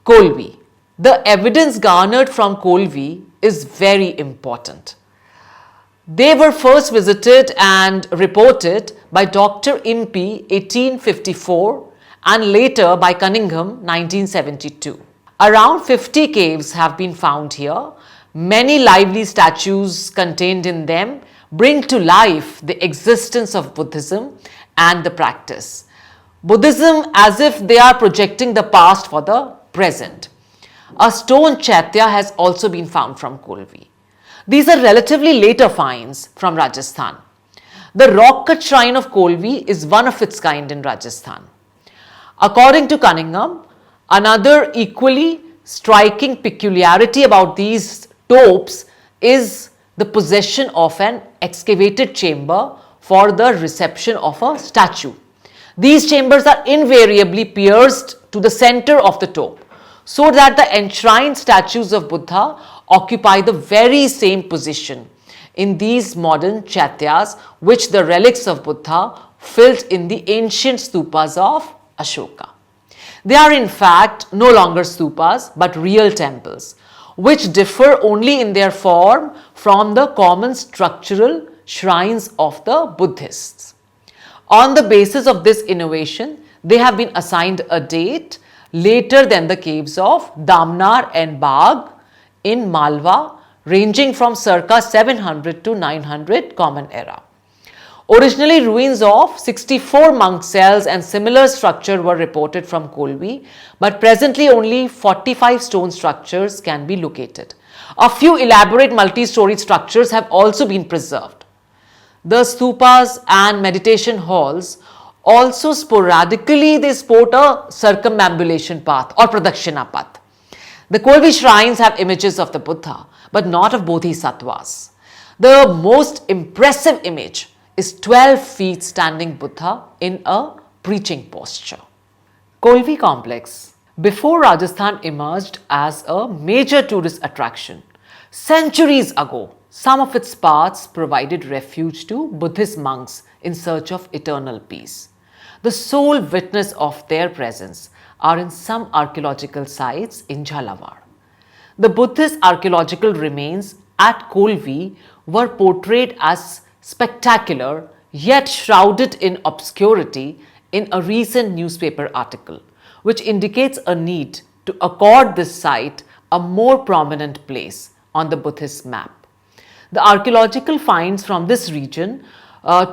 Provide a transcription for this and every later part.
Kolvi. The evidence garnered from Kolvi is very important. They were first visited and reported by Dr. Impey 1854 and later by Cunningham 1972. Around 50 caves have been found here. Many lively statues contained in them bring to life the existence of Buddhism and the practice. Buddhism as if they are projecting the past for the present. A stone chaitya has also been found from Kolvi. These are relatively later finds from Rajasthan. The rock cut shrine of Kolvi is one of its kind in Rajasthan. According to Cunningham, another equally striking peculiarity about these topes is the possession of an excavated chamber for the reception of a statue. These chambers are invariably pierced to the center of the tope, so that the enshrined statues of Buddha occupy the very same position in these modern chaityas which the relics of Buddha filled in the ancient stupas of Ashoka. They are in fact no longer stupas but real temples, which differ only in their form from the common structural shrines of the Buddhists. On the basis of this innovation, they have been assigned a date later than the caves of Damnar and Bagh in Malwa, ranging from circa 700 to 900 Common Era. Originally, ruins of 64 monk cells and similar structure were reported from Kolvi, but presently only 45 stone structures can be located. A few elaborate multi-storied structures have also been preserved. The stupas and meditation halls also sporadically they sport a circumambulation path or pradakshina path. The Kolvi shrines have images of the Buddha, but not of bodhisattvas. The most impressive image is 12 feet standing Buddha in a preaching posture. Kolvi complex. Before Rajasthan emerged as a major tourist attraction, centuries ago, some of its parts provided refuge to Buddhist monks in search of eternal peace. The sole witness of their presence are in some archaeological sites in Jhalawar. The Buddhist archaeological remains at Kolvi were portrayed as spectacular yet shrouded in obscurity in a recent newspaper article, which indicates a need to accord this site a more prominent place on the Buddhist map. The archaeological finds from this region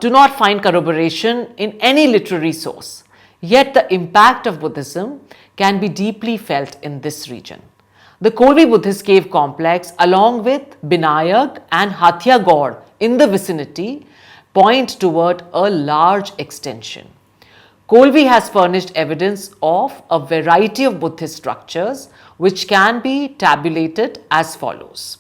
do not find corroboration in any literary source, yet the impact of Buddhism can be deeply felt in this region. The Kolvi Buddhist cave complex, along with Binayak and Hathia God in the vicinity, point toward a large extension. Kolvi has furnished evidence of a variety of Buddhist structures which can be tabulated as follows.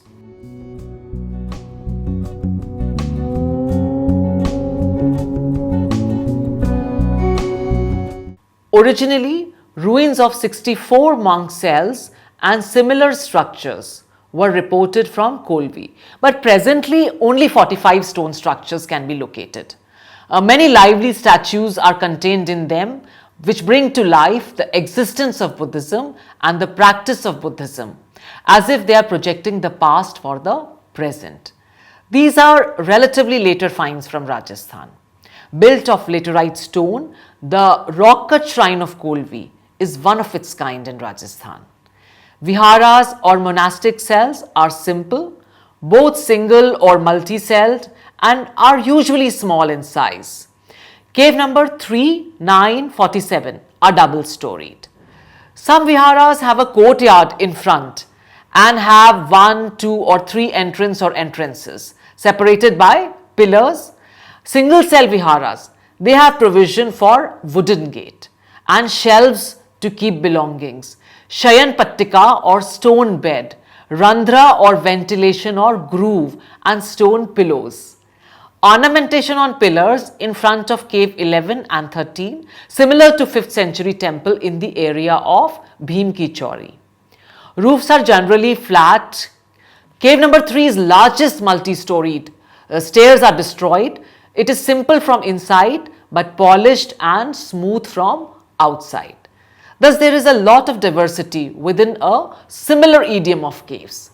Originally, ruins of 64 monk cells and similar structures were reported from Kolvi, but presently only 45 stone structures can be located. Many lively statues are contained in them which bring to life the existence of Buddhism and the practice of Buddhism, as if they are projecting the past for the present. These are relatively later finds from Rajasthan. Built of laterite stone, the rock-cut shrine of Kolvi is one of its kind in Rajasthan. Viharas or monastic cells are simple, both single or multi-celled, and are usually small in size. Cave number 3, 9, 47 are double-storied. Some viharas have a courtyard in front and have 1, 2 or 3 entrances separated by pillars. Single cell viharas, they have provision for wooden gate and shelves to keep belongings, shayan pattika or stone bed, randhra or ventilation or groove, and stone pillows. Ornamentation on pillars in front of cave 11 and 13, similar to 5th century temple in the area of Bhim Ki Chauri. Roofs are generally flat. Cave number 3 is largest multi-storied. Stairs are destroyed. It is simple from inside but polished and smooth from outside. Thus, there is a lot of diversity within a similar idiom of caves.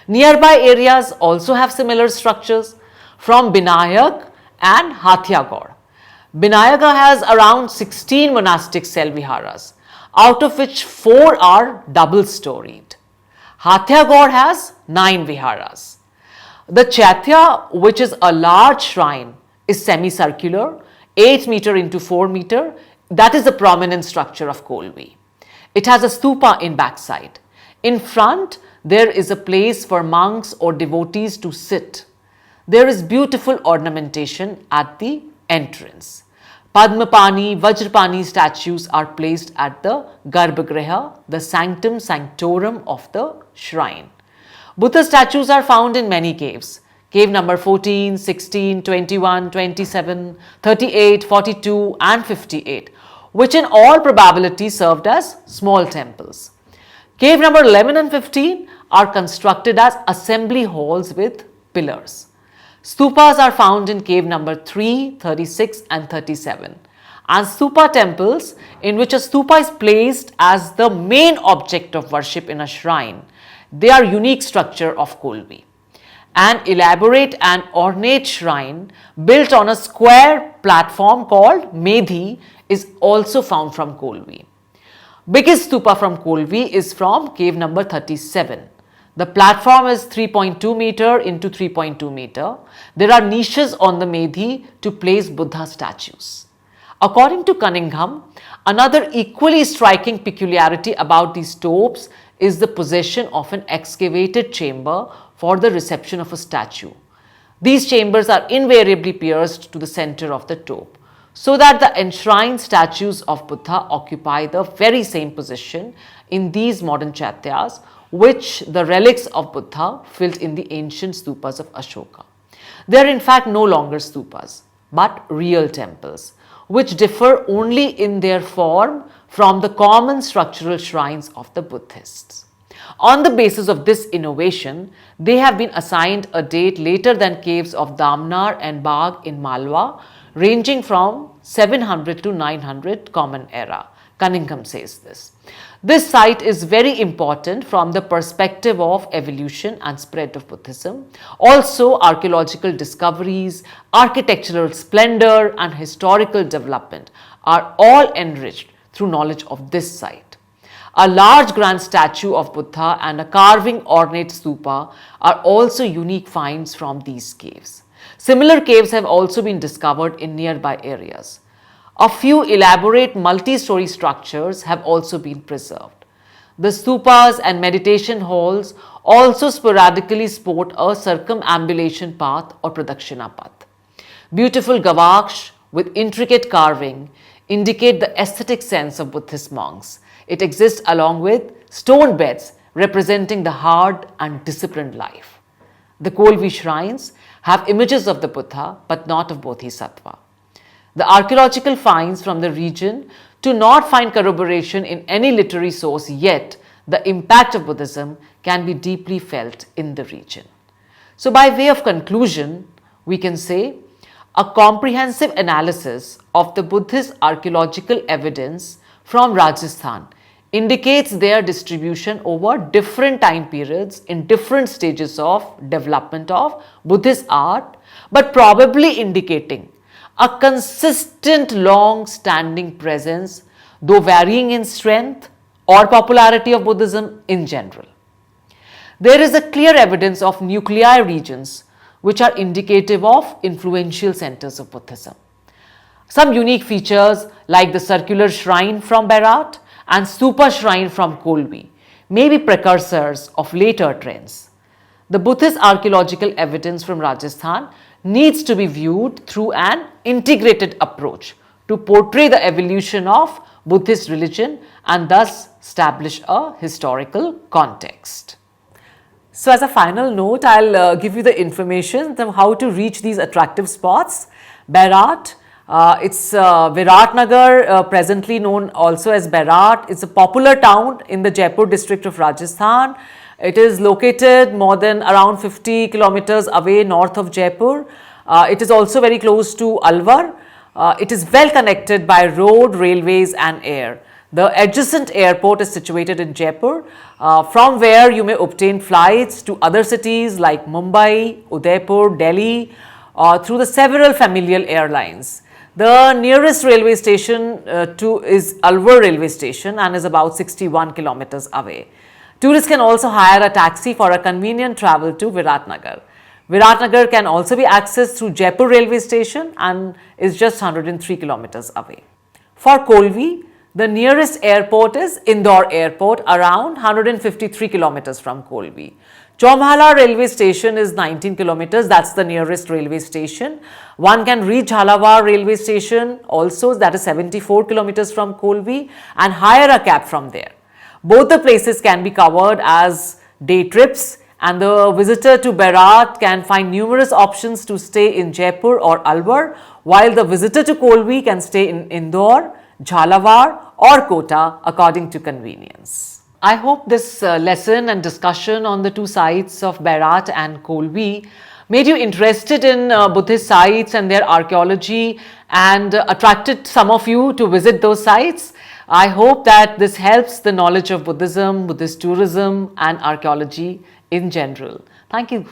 Nearby areas also have similar structures from Binayak and Hathia-Gaur. Binayaka has around 16 monastic cell viharas, out of which 4 are double-storied. Hathia-Gaur has 9 viharas. The Chaitya, which is a large shrine, is semicircular, 8 meter into 4 meter. That is the prominent structure of Kolvi. It has a stupa in backside. In front, there is a place for monks or devotees to sit. There is beautiful ornamentation at the entrance. Padmapani, Vajrapani statues are placed at the Garbhagriha, the sanctum sanctorum of the shrine. Buddha statues are found in many caves. Cave number 14, 16, 21, 27, 38, 42 and 58, which in all probability served as small temples. Cave number 11 and 15 are constructed as assembly halls with pillars. Stupas are found in cave number 3, 36 and 37. And stupa temples in which a stupa is placed as the main object of worship in a shrine. They are unique structure of Kolvi. An elaborate and ornate shrine built on a square platform called Medhi is also found from Kolvi. Biggest stupa from Kolvi is from cave number 37. The platform is 3.2 meter into 3.2 meter. There are niches on the Medhi to place Buddha statues. According to Cunningham, another equally striking peculiarity about these topes is the possession of an excavated chamber for the reception of a statue. These chambers are invariably pierced to the center of the tope, so that the enshrined statues of Buddha occupy the very same position in these modern chaityas which the relics of Buddha filled in the ancient stupas of Ashoka. They are in fact no longer stupas, but real temples, which differ only in their form from the common structural shrines of the Buddhists. On the basis of this innovation, they have been assigned a date later than caves of Damnar and Bagh in Malwa, ranging from 700 to 900 Common Era. Cunningham says this. This site is very important from the perspective of evolution and spread of Buddhism. Also, archaeological discoveries, architectural splendor and historical development are all enriched through knowledge of this site. A large grand statue of Buddha and a carving ornate stupa are also unique finds from these caves. Similar caves have also been discovered in nearby areas. A few elaborate multi-story structures have also been preserved. The stupas and meditation halls also sporadically sport a circumambulation path or pradakshina path. Beautiful gavaksh with intricate carving indicate the aesthetic sense of Buddhist monks. It exists along with stone beds representing the hard and disciplined life. The Kolvi shrines have images of the Buddha but not of Bodhisattva. The archaeological finds from the region do not find corroboration in any literary source, yet the impact of Buddhism can be deeply felt in the region. So by way of conclusion, we can say a comprehensive analysis of the Buddhist archaeological evidence from Rajasthan indicates their distribution over different time periods in different stages of development of Buddhist art, but probably indicating a consistent long-standing presence, though varying in strength or popularity of Buddhism in general. There is a clear evidence of nuclei regions which are indicative of influential centers of Buddhism. Some unique features like the circular shrine from Berat and stupa shrine from Kolvi may be precursors of later trends. The Buddhist archaeological evidence from Rajasthan needs to be viewed through an integrated approach to portray the evolution of Buddhist religion and thus establish a historical context. So as a final note, I'll give you the information of how to reach these attractive spots. Berat, it's Viratnagar, presently known also as Berat. It's a popular town in the Jaipur district of Rajasthan. It is located more than around 50 kilometers away north of Jaipur. It is also very close to Alwar. It is well connected by road, railways and air. The adjacent airport is situated in Jaipur, from where you may obtain flights to other cities like Mumbai, Udaipur, Delhi, through the several familial airlines. The nearest railway station is Alwar railway station and is about 61 kilometers away. Tourists can also hire a taxi for a convenient travel to Viratnagar. Viratnagar can also be accessed through Jaipur railway station and is just 103 kilometers away. For Kolvi, the nearest airport is Indore Airport, around 153 kilometers from Kolvi. Chaumhala railway station is 19 kilometers, that's the nearest railway station. One can reach Jhalawar railway station also, that is 74 kilometers from Kolvi, and hire a cab from there. Both the places can be covered as day trips, and the visitor to Bairat can find numerous options to stay in Jaipur or Alwar, while the visitor to Kolvi can stay in Indore, Jhalawar or Kota according to convenience. I hope this lesson and discussion on the two sites of Bairat and Kolvi made you interested in Buddhist sites and their archaeology and attracted some of you to visit those sites. I hope that this helps the knowledge of Buddhism, Buddhist tourism and archaeology in general. Thank you.